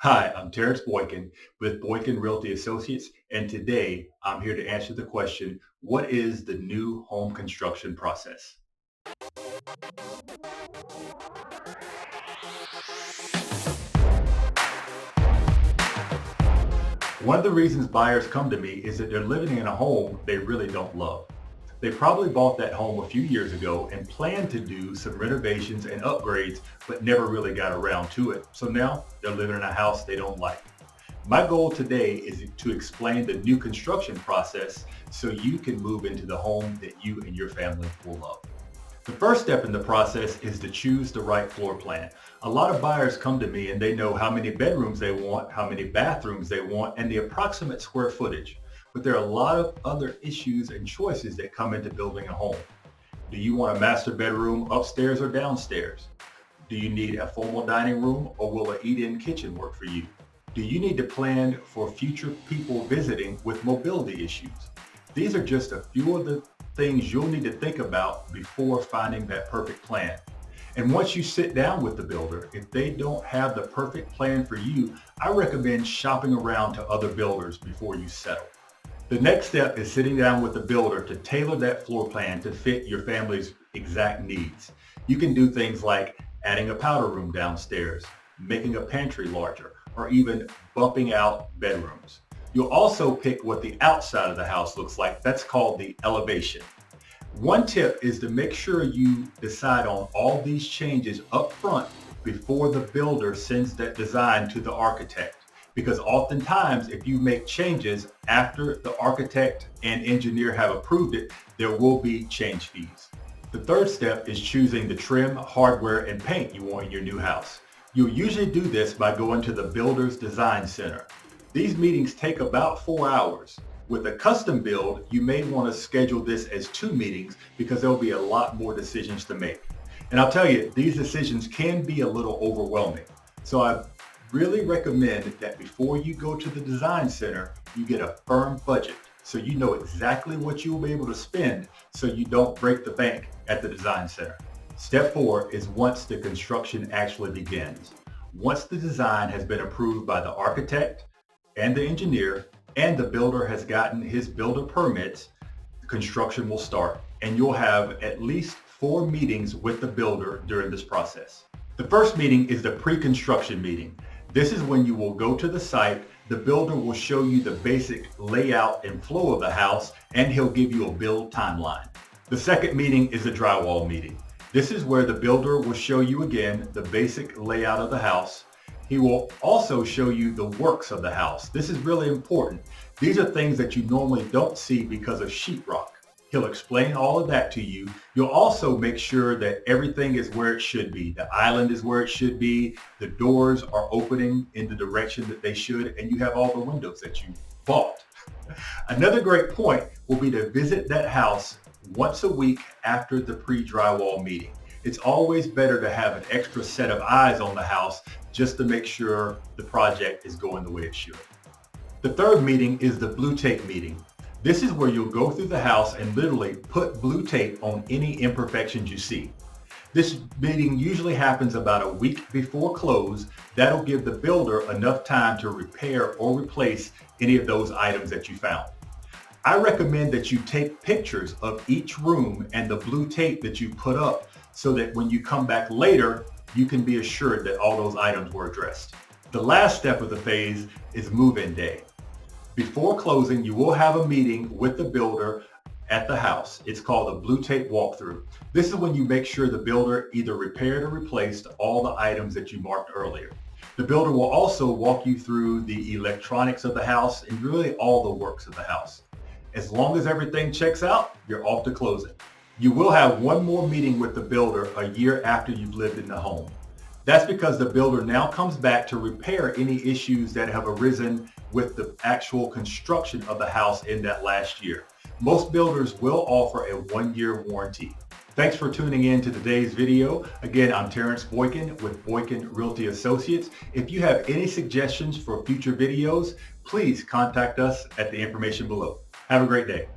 Hi, I'm Terrence Boykin with Boykin Realty Associates, and today I'm here to answer the question, what is the new home construction process? One of the reasons buyers come to me is that they're living in a home they really don't love. They probably bought that home a few years ago and planned to do some renovations and upgrades, but never really got around to it. So now they're living in a house they don't like. My goal today is to explain the new construction process so you can move into the home that you and your family will love. The first step in the process is to choose the right floor plan. A lot of buyers come to me and they know how many bedrooms they want, how many bathrooms they want, and the approximate square footage. But there are a lot of other issues and choices that come into building a home. Do you want a master bedroom upstairs or downstairs? Do you need a formal dining room, or will an eat-in kitchen work for you? Do you need to plan for future people visiting with mobility issues? These are just a few of the things you'll need to think about before finding that perfect plan. And once you sit down with the builder, if they don't have the perfect plan for you, I recommend shopping around to other builders before you settle. The next step is sitting down with the builder to tailor that floor plan to fit your family's exact needs. You can do things like adding a powder room downstairs, making a pantry larger, or even bumping out bedrooms. You'll also pick what the outside of the house looks like. That's called the elevation. One tip is to make sure you decide on all these changes up front before the builder sends that design to the architect. Because oftentimes, if you make changes after the architect and engineer have approved it, there will be change fees. The third step is choosing the trim, hardware, and paint you want in your new house. You'll usually do this by going to the Builder's Design Center. These meetings take about 4 hours. With a custom build, you may want to schedule this as 2 meetings because there'll be a lot more decisions to make. And I'll tell you, these decisions can be a little overwhelming. So I really recommend that before you go to the design center, you get a firm budget so you know exactly what you'll be able to spend so you don't break the bank at the design center. Step 4 is once the construction actually begins. Once the design has been approved by the architect and the engineer, and the builder has gotten his builder permits, construction will start, and you'll have at least 4 meetings with the builder during this process. The first meeting is the pre-construction meeting. This is when you will go to the site, the builder will show you the basic layout and flow of the house, and he'll give you a build timeline. The second meeting is the drywall meeting. This is where the builder will show you again the basic layout of the house. He will also show you the works of the house. This is really important. These are things that you normally don't see because of sheetrock. He'll explain all of that to you. You'll also make sure that everything is where it should be. The island is where it should be. The doors are opening in the direction that they should, and you have all the windows that you bought. Another great point will be to visit that house once a week after the pre-drywall meeting. It's always better to have an extra set of eyes on the house just to make sure the project is going the way it should. The third meeting is the blue tape meeting. This is where you'll go through the house and literally put blue tape on any imperfections you see. This meeting usually happens about a week before close. That'll give the builder enough time to repair or replace any of those items that you found. I recommend that you take pictures of each room and the blue tape that you put up so that when you come back later, you can be assured that all those items were addressed. The last step of the phase is move-in day. Before closing, you will have a meeting with the builder at the house. It's called a blue tape walkthrough. This is when you make sure the builder either repaired or replaced all the items that you marked earlier. The builder will also walk you through the electronics of the house and really all the works of the house. As long as everything checks out, you're off to closing. You will have one more meeting with the builder a year after you've lived in the home. That's because the builder now comes back to repair any issues that have arisen with the actual construction of the house in that last year. Most builders will offer a 1-year warranty. Thanks for tuning in to today's video. Again, I'm Terrence Boykin with Boykin Realty Associates. If you have any suggestions for future videos, please contact us at the information below. Have a great day.